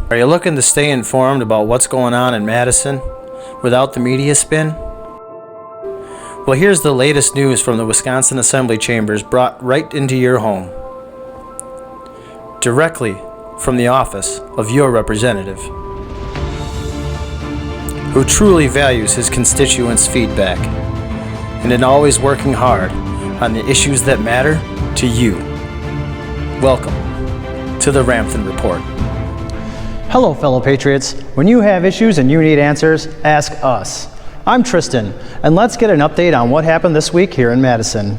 Are you looking to stay informed about what's going on in Madison without the media spin? Well, here's the latest news from the Wisconsin Assembly Chambers brought right into your home, directly from the office of your representative, who truly values his constituents' feedback and in always working hard on the issues that matter to you. Welcome to the Ramthun Report. Hello, fellow patriots. When you have issues and you need answers, ask us. I'm Tristan, and let's get an update on what happened this week here in Madison.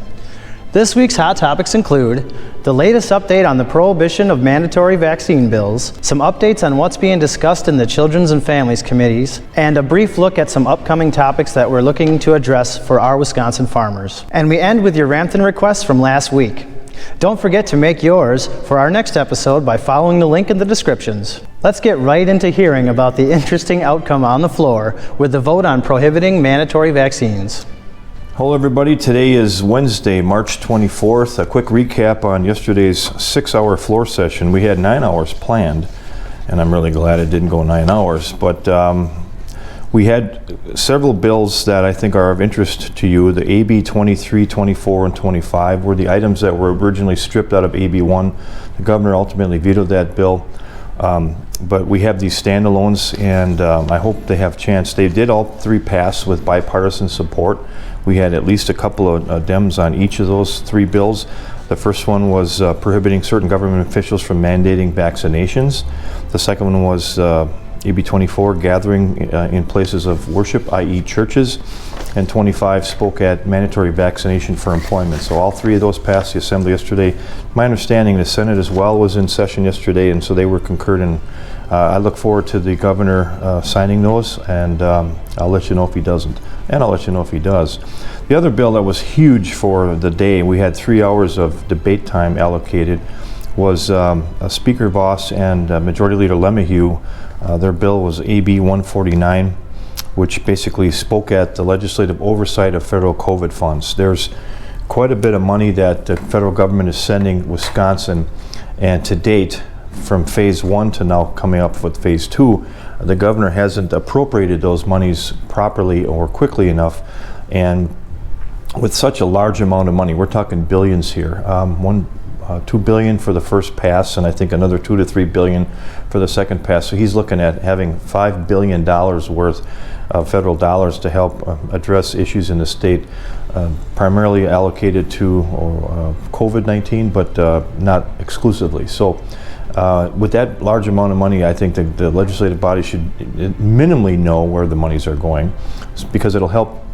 This week's hot topics include the latest update on the prohibition of mandatory vaccine bills, some updates on what's being discussed in the Children's and Families Committees, and a brief look at some upcoming topics that we're looking to address for our Wisconsin farmers. And we end with your Ramthun Request from last week. Don't forget to make yours for our next episode by following the link in the descriptions. Let's get right into hearing about the interesting outcome on the floor with the vote on prohibiting mandatory vaccines. Hello everybody, today is Wednesday, March 24th. A quick recap on yesterday's 6-hour floor session. We had 9 hours planned, and I'm really glad it didn't go 9 hours, but we had several bills that I think are of interest to you. The AB 23, 24, and 25 were the items that were originally stripped out of AB 1. The governor ultimately vetoed that bill. But we have these standalones, and I hope they have chance. They did all three pass with bipartisan support. We had at least a couple of Dems on each of those three bills. The first one was prohibiting certain government officials from mandating vaccinations. The second one was AB 24, gathering in places of worship, i.e. churches. And 25 spoke at mandatory vaccination for employment. So all three of those passed the Assembly yesterday. My understanding the Senate as well was in session yesterday, and so they were concurred, and I look forward to the governor signing those, and I'll let you know if he doesn't, and I'll let you know if he does. The other bill that was huge for the day, we had 3 hours of debate time allocated, was Speaker Voss and Majority Leader Lemahieu. Their bill was AB 149, which basically spoke at the legislative oversight of federal COVID funds. There's quite a bit of money that the federal government is sending Wisconsin, and to date, from phase 1 to now coming up with phase 2, the governor hasn't appropriated those monies properly or quickly enough. And with such a large amount of money, we're talking billions here, $2 billion for the first pass, and I think another $2 to $3 billion for the second pass. So he's looking at having $5 billion worth of federal dollars to help address issues in the state, primarily allocated to COVID-19, but not exclusively. So with that large amount of money, I think the legislative body should minimally know where the monies are going, because it'll help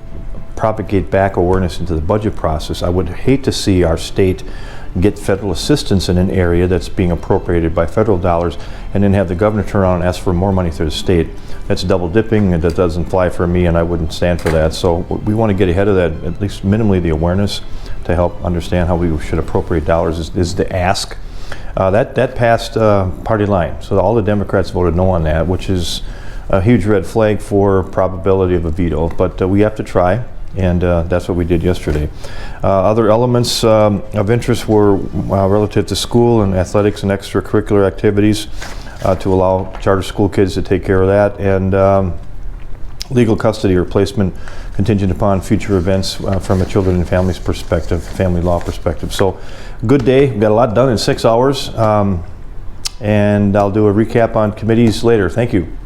propagate back awareness into the budget process. I would hate to see our state get federal assistance in an area that's being appropriated by federal dollars, and then have the governor turn around and ask for more money through the state. That's double dipping, and that doesn't fly for me, and I wouldn't stand for that. So we want to get ahead of that, at least minimally the awareness, to help understand how we should appropriate dollars is the ask. That passed party line, so all the Democrats voted no on that, which is a huge red flag for probability of a veto, but we have to try. And that's what we did yesterday. Other elements of interest were relative to school and athletics and extracurricular activities, to allow charter school kids to take care of that, and legal custody replacement contingent upon future events from a children and families perspective, family law perspective. So good day, we got a lot done in 6 hours, and I'll do a recap on committees later. Thank you.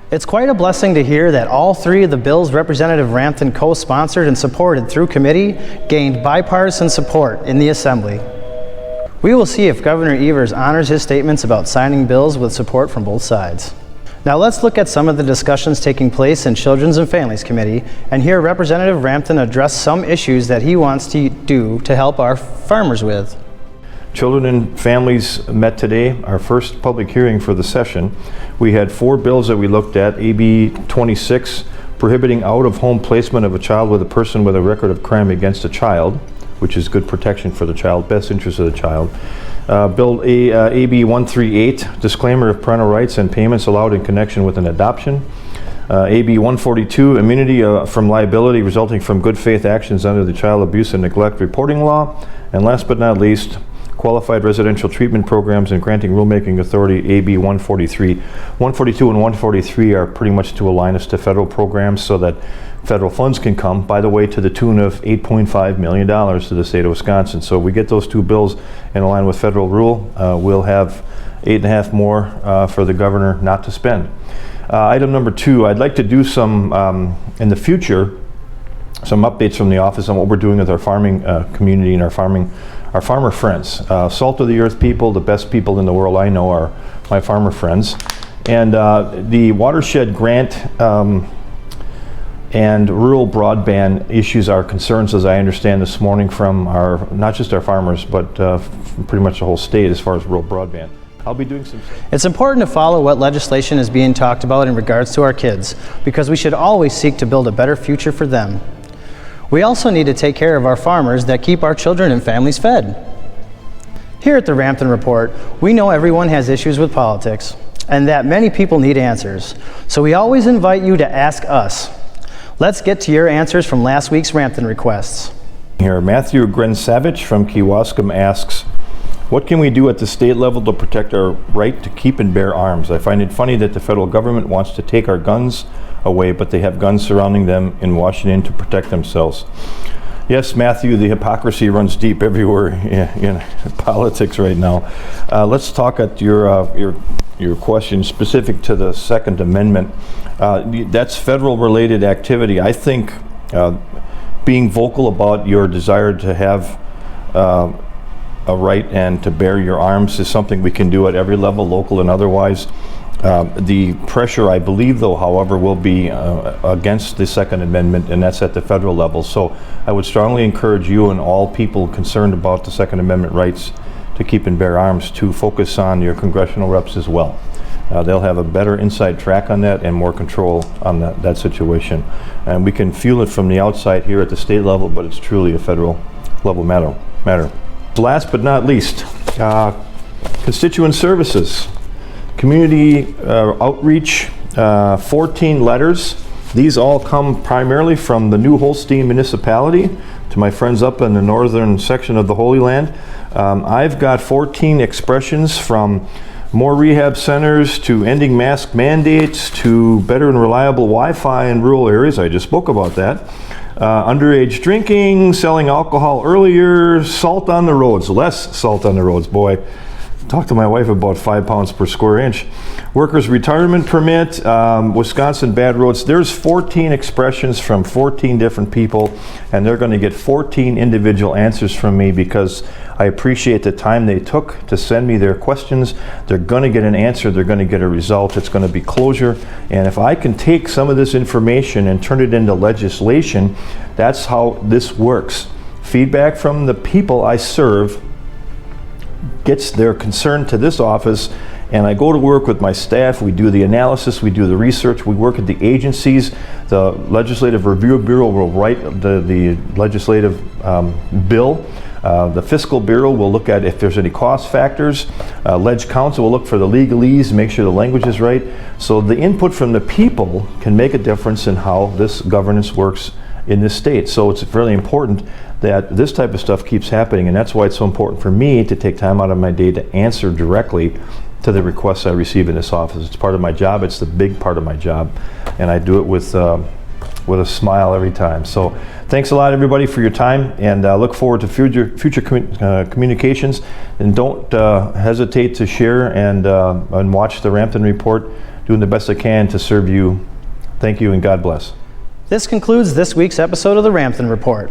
It's quite a blessing to hear that all three of the bills Representative Ramthun co-sponsored and supported through committee gained bipartisan support in the Assembly. We will see if Governor Evers honors his statements about signing bills with support from both sides. Now let's look at some of the discussions taking place in Children's and Families Committee and hear Representative Ramthun address some issues that he wants to do to help our farmers with. Children and Families met today, our first public hearing for the session. We had 4 bills that we looked at. AB 26, prohibiting out-of-home placement of a child with a person with a record of crime against a child, which is good protection for the child, best interest of the child. Bill AB 138, disclaimer of parental rights and payments allowed in connection with an adoption. AB 142, immunity from liability resulting from good faith actions under the Child Abuse and Neglect Reporting Law. And last but not least, qualified residential treatment programs and granting rulemaking authority, AB 143. 142 and 143 are pretty much to align us to federal programs so that federal funds can come, by the way, to the tune of $8.5 million to the state of Wisconsin. So we get those two bills in line with federal rule, we'll have $8.5 more for the governor not to spend. Item number 2, I'd like to do some, in the future, some updates from the office on what we're doing with our farming community and our farmer friends. Salt of the earth people, the best people in the world I know are my farmer friends. And the watershed grant and rural broadband issues are concerns, as I understand this morning, from not just our farmers, but from pretty much the whole state as far as rural broadband. I'll be doing some. It's important to follow what legislation is being talked about in regards to our kids, because we should always seek to build a better future for them. We also need to take care of our farmers that keep our children and families fed. Here at the Ramthun Report, we know everyone has issues with politics and that many people need answers. So we always invite you to ask us. Let's get to your answers from last week's Ramthun requests. Here, Matthew Grensavich from Kewaskum asks, what can we do at the state level to protect our right to keep and bear arms? I find it funny that the federal government wants to take our guns away, but they have guns surrounding them in Washington to protect themselves. Yes, Matthew, the hypocrisy runs deep everywhere in politics right now. Let's talk at your question specific to the Second Amendment. That's federal related activity. I think being vocal about your desire to have a right and to bear your arms is something we can do at every level, local and otherwise. The pressure, I believe, though, however, will be against the Second Amendment, and that's at the federal level. So I would strongly encourage you and all people concerned about the Second Amendment rights to keep and bear arms to focus on your congressional reps as well. They'll have a better inside track on that and more control on that situation. And we can feel it from the outside here at the state level, but it's truly a federal level matter. Last but not least, constituent services. Community outreach, 14 letters. These all come primarily from the New Holstein municipality to my friends up in the northern section of the Holy Land. I've got 14 expressions from more rehab centers to ending mask mandates to better and reliable Wi-Fi in rural areas. I just spoke about that. Underage drinking, selling alcohol earlier, salt on the roads, less salt on the roads, boy. Talked to my wife about 5 pounds per square inch. Workers' retirement permit, Wisconsin bad roads. There's 14 expressions from 14 different people, and they're going to get 14 individual answers from me because I appreciate the time they took to send me their questions. They're going to get an answer. They're going to get a result. It's going to be closure. And if I can take some of this information and turn it into legislation, that's how this works. Feedback from the people I serve gets their concern to this office, and I go to work with my staff. We do the analysis, we do the research, we work at the agencies. The Legislative Review Bureau will write the legislative bill. The Fiscal Bureau will look at if there's any cost factors. Ledge Council will look for the legalese, make sure the language is right. So the input from the people can make a difference in how this governance works in this state. So it's really important that this type of stuff keeps happening, and that's why it's so important for me to take time out of my day to answer directly to the requests I receive in this office. It's part of my job. It's the big part of my job, and I do it with a smile every time. So thanks a lot, everybody, for your time, and look forward to future communications. And don't hesitate to share and watch the Ramthun Report, doing the best I can to serve you. Thank you, and God bless. This concludes this week's episode of the Ramthun Report.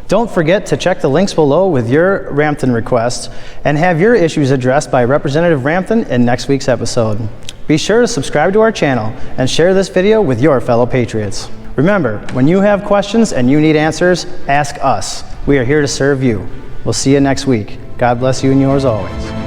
Don't forget to check the links below with your Ramthun request and have your issues addressed by Representative Ramthun in next week's episode. Be sure to subscribe to our channel and share this video with your fellow patriots. Remember, when you have questions and you need answers, ask us. We are here to serve you. We'll see you next week. God bless you and yours always.